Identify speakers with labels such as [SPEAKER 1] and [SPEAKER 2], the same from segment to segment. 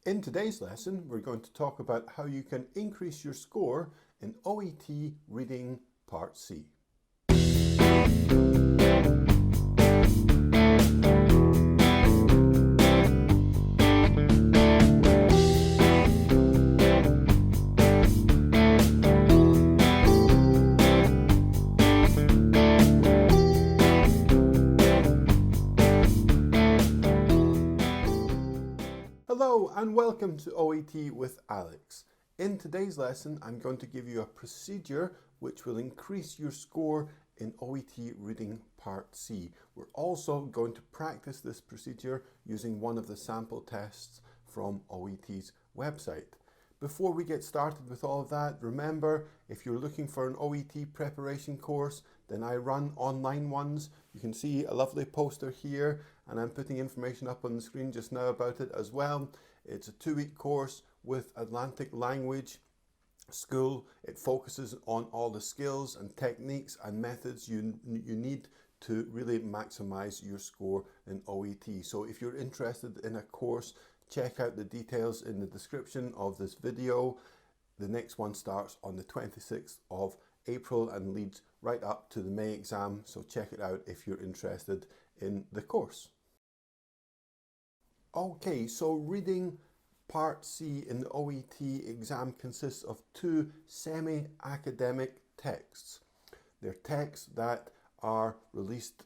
[SPEAKER 1] In today's lesson, we're going to talk about how you can increase your score in OET Reading Part C. Hello and welcome to OET with Alex. In today's lesson, I'm going to give you a procedure which will increase your score in OET Reading Part C. We're also going to practice this procedure using one of the sample tests from OET's website. Before we get started with all of that, remember, if you're looking for an OET preparation course, then I run online ones. You can see a lovely poster here, and I'm putting information up on the screen just now about it as well. It's a 2-week course with Atlantic Language School. It focuses on all the skills and techniques and methods you need to really maximize your score in OET. So if you're interested in a course, check out the details in the description of this video. The next one starts on the 26th of April and leads right up to the May exam, so check it out if you're interested in the course. Okay, so reading Part C in the OET exam consists of 2 semi-academic texts. They're texts that are released,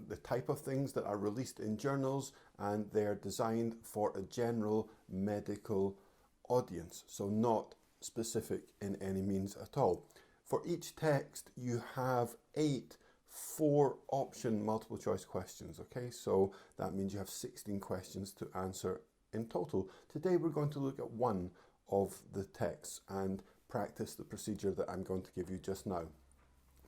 [SPEAKER 1] the type of things that are released in journals, and they're designed for a general medical audience, so not specific in any means at all. For each text, you have 8 4-option multiple choice questions, okay? So that means you have 16 questions to answer in total. Today we're going to look at one of the texts and practice the procedure that I'm going to give you just now.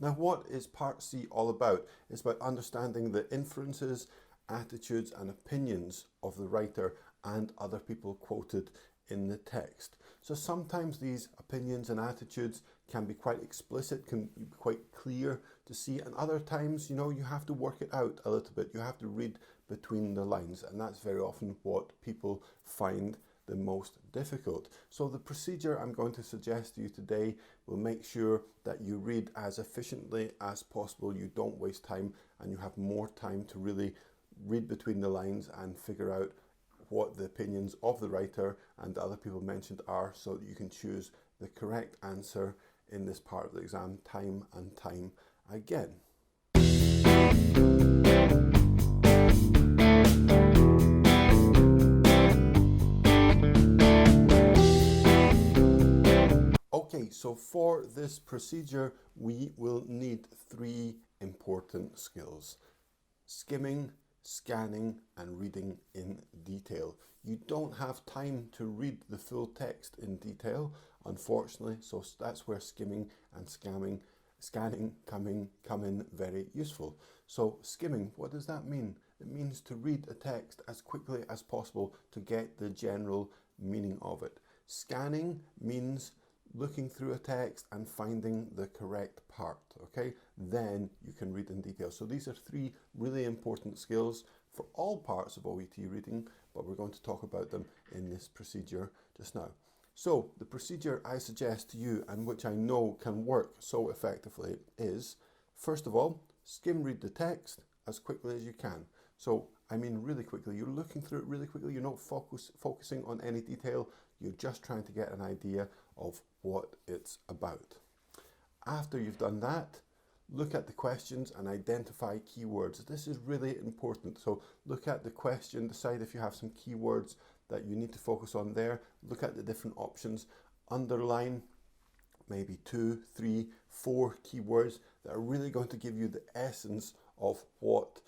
[SPEAKER 1] Now, what is Part C all about? It's about understanding the inferences, attitudes and opinions of the writer and other people quoted in the text. So sometimes these opinions and attitudes can be quite explicit, can be quite clear to see, and other times, you have to work it out a little bit. You have to read between the lines, and that's very often what people find the most difficult. So the procedure I'm going to suggest to you today will make sure that you read as efficiently as possible, you don't waste time, and you have more time to really read between the lines and figure out what the opinions of the writer and the other people mentioned are, so that you can choose the correct answer in this part of the exam time and time again. Okay, so for this procedure, we will need 3 important skills: skimming, scanning and reading in detail. You don't have time to read the full text in detail, unfortunately, so that's where skimming and scanning come in very useful. So skimming, what does that mean? It means to read a text as quickly as possible to get the general meaning of it. Scanning means looking through a text and finding the correct part, okay? Then you can read in detail. So these are 3 really important skills for all parts of OET reading, but we're going to talk about them in this procedure just now. So the procedure I suggest to you, and which I know can work so effectively, is, first of all, skim read the text as quickly as you can. So I mean really quickly. You're looking through it really quickly. You're not focusing on any detail. You're just trying to get an idea of what it's about. After you've done that, look at the questions and identify keywords. This is really important. So look at the question, decide if you have some keywords that you need to focus on there. Look at the different options, underline maybe 2, 3, 4 keywords that are really going to give you the essence of what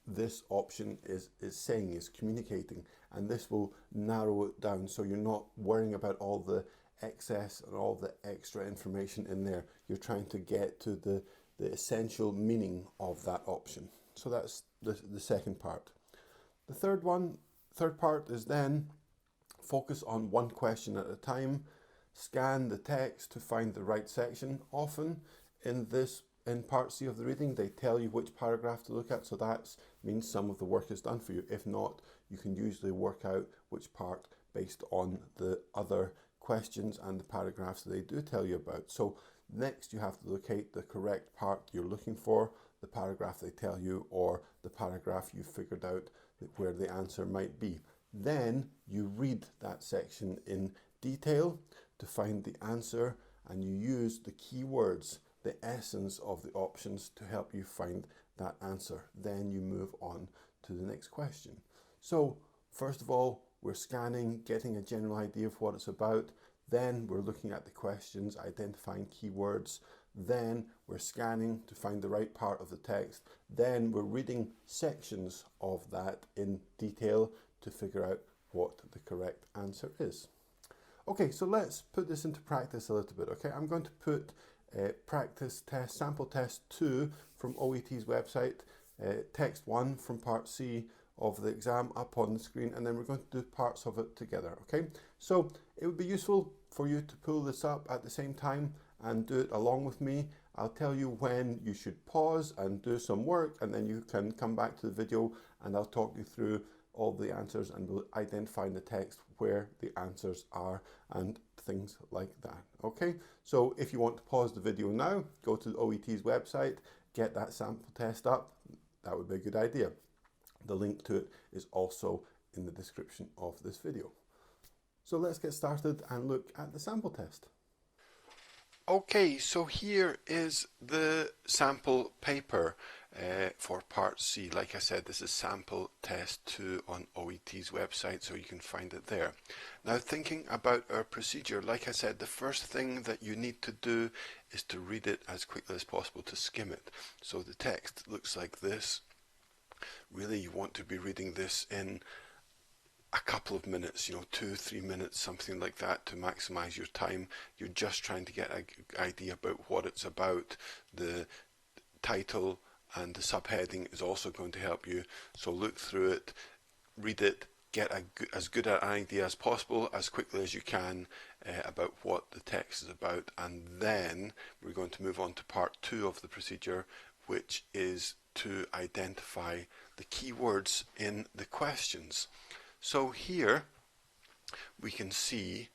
[SPEAKER 1] this option is saying, is communicating, and this will narrow it down so you're not worrying about all the excess and all the extra information in there. You're trying to get to the essential meaning of that option. So that's the second part. The third part is then focus on one question at a time. Scan the text to find the right section. Often in Part C of the reading, they tell you which paragraph to look at, so that means some of the work is done for you. If not, you can usually work out which part based on the other questions and the paragraphs that they do tell you about. So next you have to locate the correct part you're looking for, the paragraph they tell you, or the paragraph you figured out where the answer might be. Then you read that section in detail to find the answer, and you use the keywords, the essence of the options, to help you find that answer. Then you move on to the next question. So first of all, we're scanning, getting a general idea of what it's about. Then we're looking at the questions, identifying keywords. Then we're scanning to find the right part of the text. Then we're reading sections of that in detail to figure out what the correct answer is. Okay, so let's put this into practice a little bit. Okay, I'm going to put practice test, sample test 2 from OET's website, text 1 from part C of the exam up on the screen, and then we're going to do parts of it together. Okay, so it would be useful for you to pull this up at the same time and do it along with me. I'll tell you when you should pause and do some work, and then you can come back to the video and I'll talk you through all the answers, and we'll identify in the text where the answers are and things like that. Okay, so if you want to pause the video now, go to the OET's website, get that sample test up. That would be a good idea. The link to it is also in the description of this video. So let's get started and look at the sample test. Okay, so here is the sample paper for part C. Like I said, this is sample test 2 on OET's website, so you can find it there. Now, thinking about our procedure, like I said, the first thing that you need to do is to read it as quickly as possible, to skim it. So the text looks like this. Really, you want to be reading this in a couple of minutes, 2-3 minutes, something like that, to maximize your time. You're just trying to get an idea about what it's about. The title and the subheading is also going to help you. So look through it, read it, get as good an idea as possible, as quickly as you can, about what the text is about. And then we're going to move on to part 2 of the procedure, which is to identify the keywords in the questions. So here we can see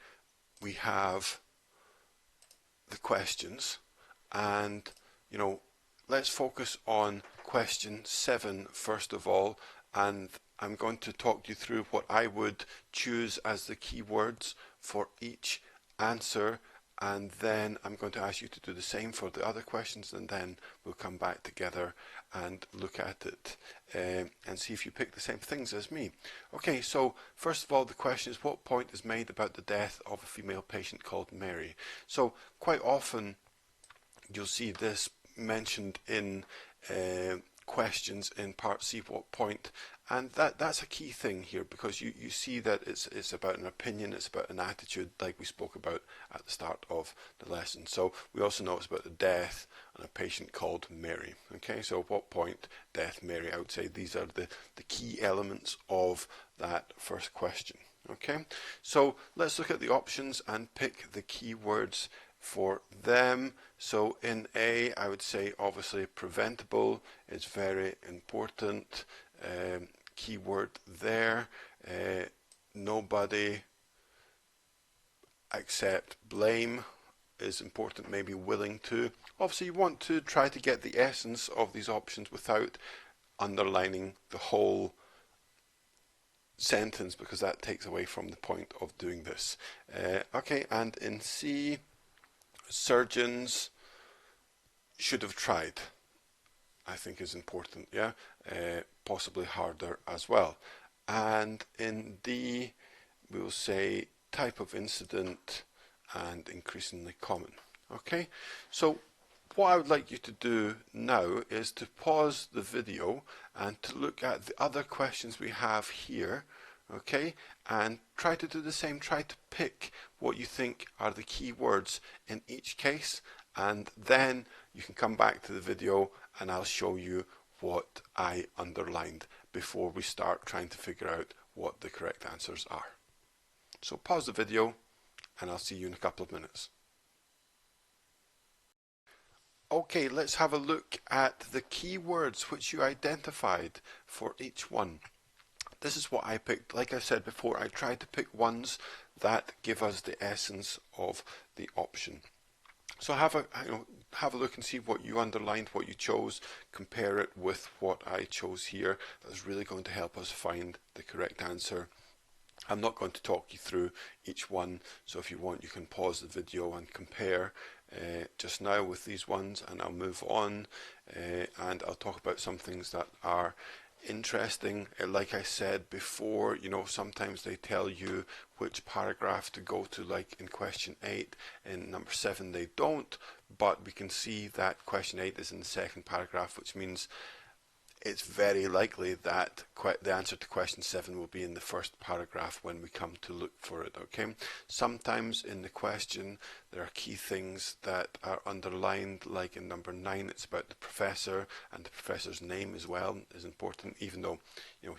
[SPEAKER 1] we have the questions, and let's focus on question 7 first of all, and I'm going to talk you through what I would choose as the keywords for each answer, and then I'm going to ask you to do the same for the other questions, and then we'll come back together and look at it and see if you pick the same things as me. Okay, so first of all, the question is, what point is made about the death of a female patient called Mary? So quite often you'll see this mentioned in questions in part C, what point, and that's a key thing here, because you see that it's about an opinion, it's about an attitude, like we spoke about at the start of the lesson. So we also know it's about the death and a patient called Mary. Okay, so what point, death, Mary, I would say these are the key elements of that first question. Okay, so let's look at the options and pick the keywords for them. So in A, I would say obviously preventable is very important. Keyword there. Nobody accept blame is important, maybe willing to. Obviously you want to try to get the essence of these options without underlining the whole sentence, because that takes away from the point of doing this. Okay, and in C, surgeons should have tried, I think is important, yeah, possibly harder as well. And in D, we will say type of incident and increasingly common. Okay, so what I would like you to do now is to pause the video and to look at the other questions we have here, okay, and try to do the same. Try to pick what you think are the key words in each case, and then you can come back to the video and I'll show you what I underlined before we start trying to figure out what the correct answers are. So pause the video and I'll see you in a couple of minutes. Okay, let's have a look at the keywords which you identified for each one. This is what I picked. Like I said before, I tried to pick ones that give us the essence of the option. So have a look and see what you underlined, what you chose, compare it with what I chose here. That's really going to help us find the correct answer. I'm not going to talk you through each one, so if you want you can pause the video and compare just now with these ones, and I'll move on and I'll talk about some things that are interesting. Like I said before, sometimes they tell you which paragraph to go to, like in question 8. In number 7 they don't, but we can see that question 8 is in the second paragraph, which means it's very likely that the answer to question 7 will be in the first paragraph when we come to look for it. Okay. Sometimes in the question there are key things that are underlined, like in number 9 it's about the professor, and the professor's name as well is important, even though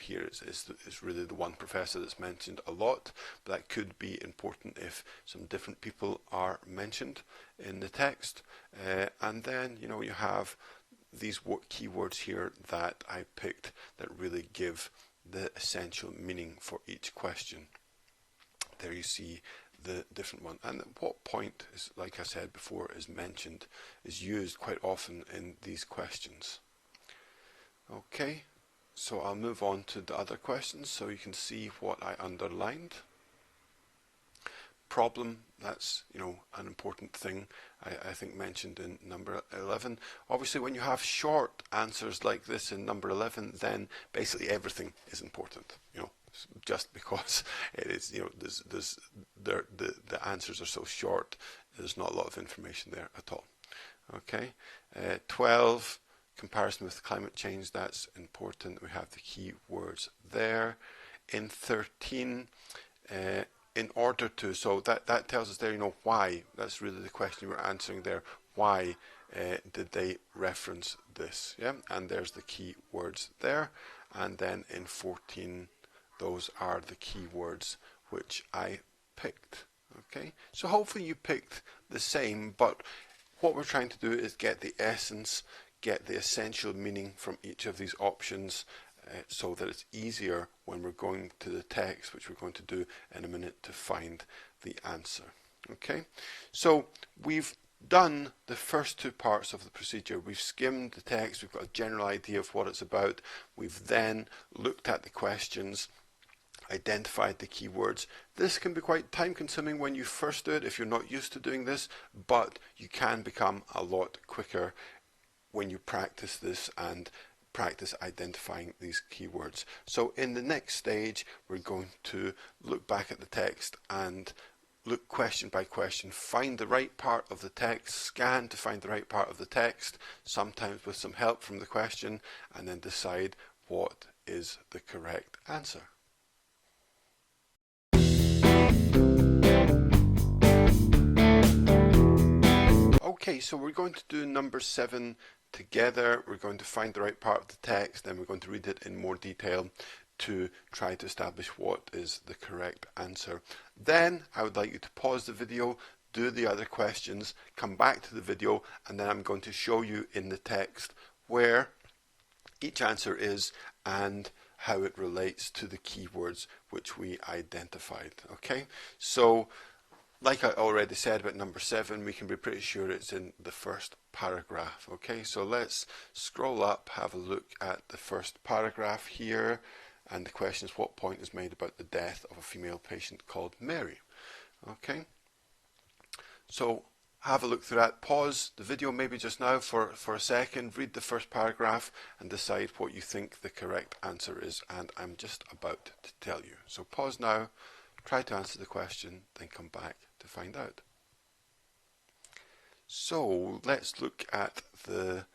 [SPEAKER 1] here it's really the one professor that's mentioned a lot, but that could be important if some different people are mentioned in the text. And then you have these keywords here that I picked that really give the essential meaning for each question. There you see the different one, and what point is, like I said before, is mentioned, is used quite often in these questions. Okay, so I'll move on to the other questions so you can see what I underlined. Problem, that's an important thing I think mentioned in number 11. Obviously when you have short answers like this in number 11, then basically everything is important, just because it is, the answers are so short, there's not a lot of information there at all. Okay, 12, comparison with climate change, that's important. We have the key words there. In 13, in order to, so that tells us there, why. That's really the question you were answering there. Why did they reference this? Yeah, and there's the key words there. And then in 14, those are the key words which I picked. Okay, so hopefully you picked the same, but what we're trying to do is get the essence, get the essential meaning from each of these options, so that it's easier when we're going to the text, which we're going to do in a minute, to find the answer. Okay, so we've done the first two parts of the procedure. We've skimmed the text, we've got a general idea of what it's about. We've then looked at the questions, identified the keywords. This can be quite time consuming when you first do it if you're not used to doing this, but you can become a lot quicker when you practice this and practice identifying these keywords. So in the next stage we're going to look back at the text and look question by question, find the right part of the text, scan to find the right part of the text, sometimes with some help from the question, and then decide what is the correct answer. Okay, so we're going to do number 7 together. We're going to find the right part of the text, then we're going to read it in more detail to try to establish what is the correct answer. Then I would like you to pause the video, do the other questions, come back to the video, and then I'm going to show you in the text where each answer is and how it relates to the keywords which we identified. Okay, so like I already said about number 7, we can be pretty sure it's in the first paragraph. Okay, so let's scroll up, have a look at the first paragraph here, and the question is, what point is made about the death of a female patient called Mary? Okay, so have a look through that, pause the video maybe just now for a second, read the first paragraph and decide what you think the correct answer is, and I'm just about to tell you. So pause now, try to answer the question, then come back to find out. So let's look at the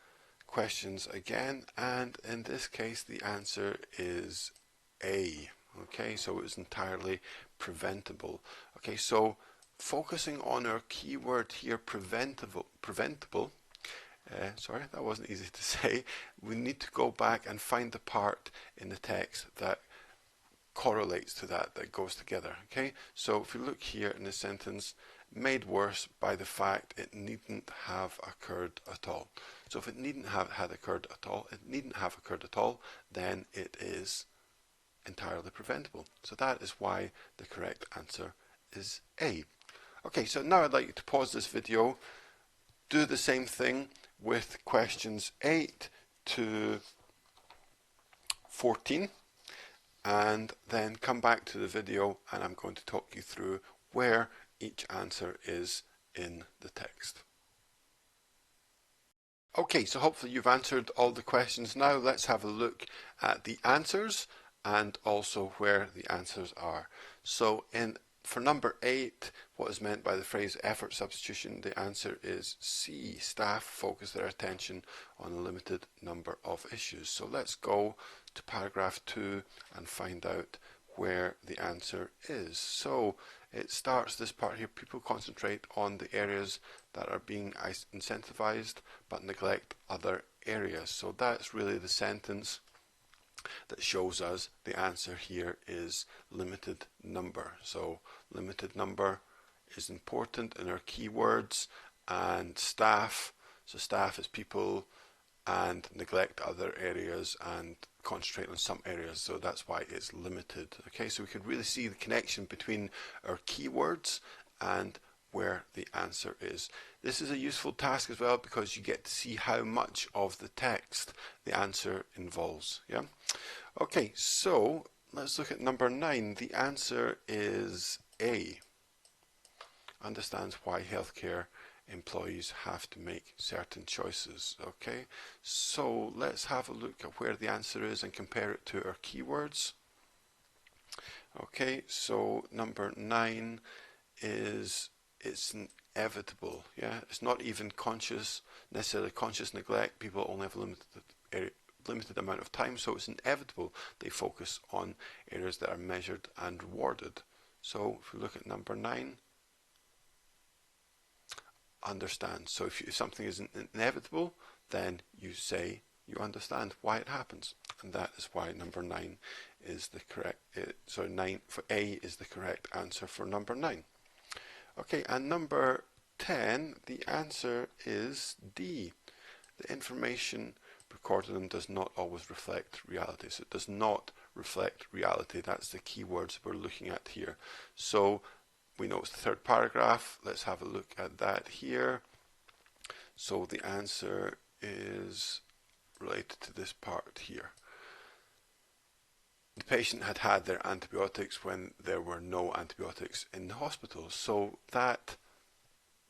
[SPEAKER 1] questions again, and in this case the answer is A. Okay, so it's entirely preventable. Okay, so focusing on our keyword here, preventable, sorry, that wasn't easy to say. We need to go back and find the part in the text that correlates to that goes together. Okay, so if you look here in the sentence, made worse by the fact it needn't have occurred at all. So if it needn't have occurred at all, then it is entirely preventable. So that is why the correct answer is A. Okay, so now I'd like you to pause this video, do the same thing with questions 8 to 14, and then come back to the video and I'm going to talk you through where each answer is in the text. Okay, so hopefully you've answered all the questions. Now let's have a look at the answers and also where the answers are. So for number 8, what is meant by the phrase effort substitution? The answer is C. Staff focus their attention on a limited number of issues. So let's go to paragraph 2 and find out where the answer is. So it starts this part here, people concentrate on the areas that are being incentivized but neglect other areas. So that's really the sentence that shows us the answer here is limited number. So limited number is important in our keywords, and staff, so staff is people, and neglect other areas and concentrate on some areas, so that's why it's limited. Okay, so we can really see the connection between our keywords and where the answer is. This is a useful task as well because you get to see how much of the text the answer involves. Yeah. Okay, so let's look at number 9. The answer is A. Understands why healthcare employees have to make certain choices. Okay, so let's have a look at where the answer is and compare it to our keywords. Okay, so number 9 is it's inevitable. Yeah, it's not even necessarily conscious neglect. People only have a limited amount of time, so it's inevitable they focus on areas that are measured and rewarded. So if we look at number 9, understand. So if something is inevitable, then you say you understand why it happens, and that is why number 9 is the correct. So 9 for A is the correct answer for number 9. Okay, and number 10, the answer is D. The information recorded in them does not always reflect reality. So it does not reflect reality. That's the keywords we're looking at here. So we know it's the third paragraph. Let's have a look at that here. So the answer is related to this part here. The patient had had their antibiotics when there were no antibiotics in the hospital. So that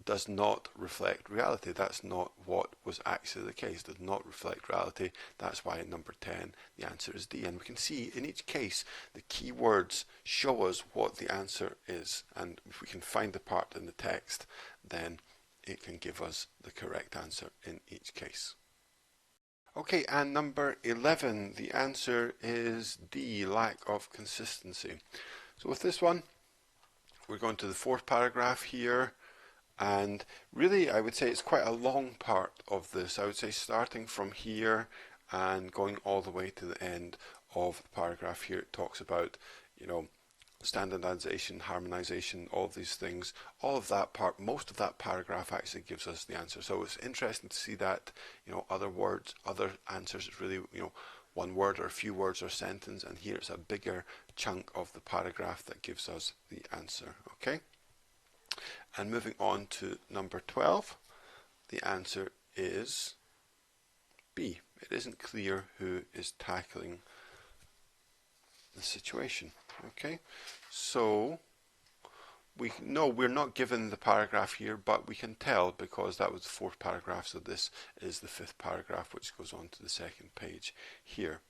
[SPEAKER 1] does not reflect reality. That's not what was actually the case. Does not reflect reality. That's why in number 10 the answer is D. And we can see in each case the keywords show us what the answer is, and if we can find the part in the text, then it can give us the correct answer in each case. Okay, and number 11, the answer is D, lack of consistency. So with this one, we're going to the fourth paragraph here, and really I would say it's quite a long part of this. I would say starting from here and going all the way to the end of the paragraph here, it talks about, standardization, harmonization, all of these things. All of that part, most of that paragraph actually gives us the answer. So it's interesting to see that, other words, other answers, it's really, one word or a few words or sentence, and here it's a bigger chunk of the paragraph that gives us the answer. Okay? And moving on to number 12, the answer is B. It isn't clear who is tackling the situation. Okay, so we know we're not given the paragraph here, but we can tell because that was the fourth paragraph, so this is the fifth paragraph which goes on to the second page here.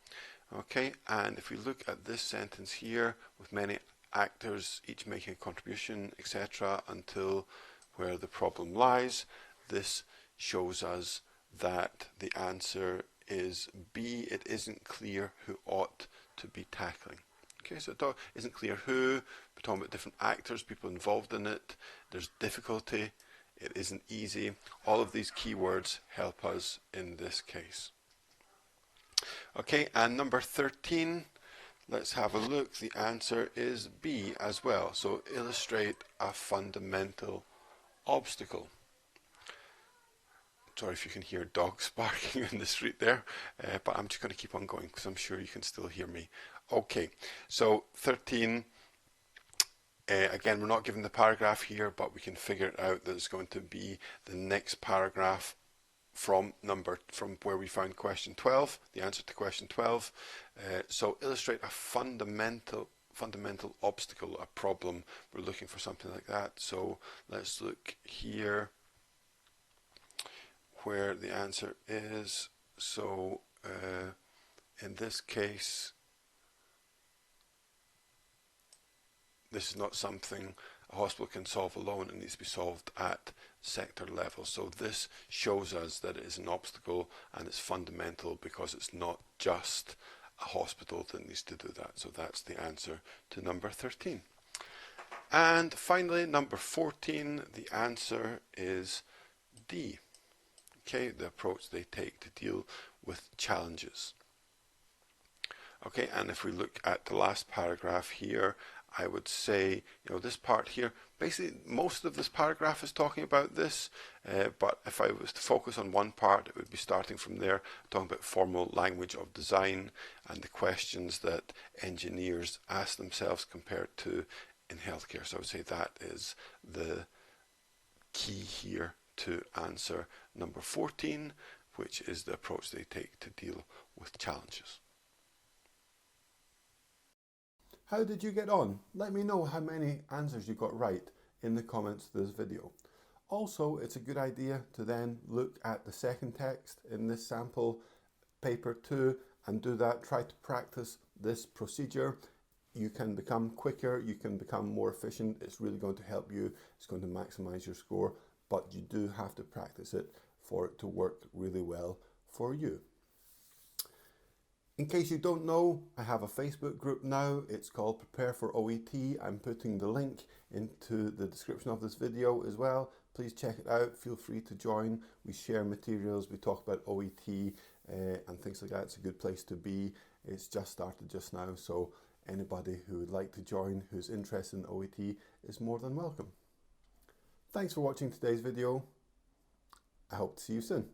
[SPEAKER 1] Okay, and if we look at this sentence here, with many actors each making a contribution, etc., until where the problem lies, this shows us that the answer is B. It isn't clear who ought to be tackling. Okay, so it isn't clear who. We're talking about different actors, people involved in it. There's difficulty. It isn't easy. All of these keywords help us in this case. Okay, and number 13, let's have a look. The answer is B as well. So illustrate a fundamental obstacle. Sorry if you can hear dogs barking in the street there, but I'm just going to keep on going because I'm sure you can still hear me Okay, so 13, again, we're not given the paragraph here, but we can figure it out that it's going to be the next paragraph from where we found question 12, the answer to question 12. So illustrate a fundamental obstacle, a problem. We're looking for something like that. So let's look here where the answer is. So in this case, this is not something a hospital can solve alone. It needs to be solved at sector level. So this shows us that it is an obstacle and it's fundamental because it's not just a hospital that needs to do that. So that's the answer to number 13. And finally, number 14, the answer is D. Okay, the approach they take to deal with challenges. Okay, and if we look at the last paragraph here, I would say, this part here, basically most of this paragraph is talking about this, but if I was to focus on one part, it would be starting from there, talking about formal language of design and the questions that engineers ask themselves compared to in healthcare. So I would say that is the key here to answer number 14, which is the approach they take to deal with challenges. How did you get on? Let me know how many answers you got right in the comments to this video. Also, it's a good idea to then look at the second text in this sample paper too and do that. Try to practice this procedure. You can become quicker, you can become more efficient. It's really going to help you. It's going to maximize your score, but you do have to practice it for it to work really well for you. In case you don't know, I have a Facebook group now. It's called Prepare for OET. I'm putting the link into the description of this video as well. Please check it out. Feel free to join. We share materials. We talk about OET and things like that. It's a good place to be. It's just started just now, so anybody who would like to join, who's interested in OET, is more than welcome. Thanks for watching today's video. I hope to see you soon.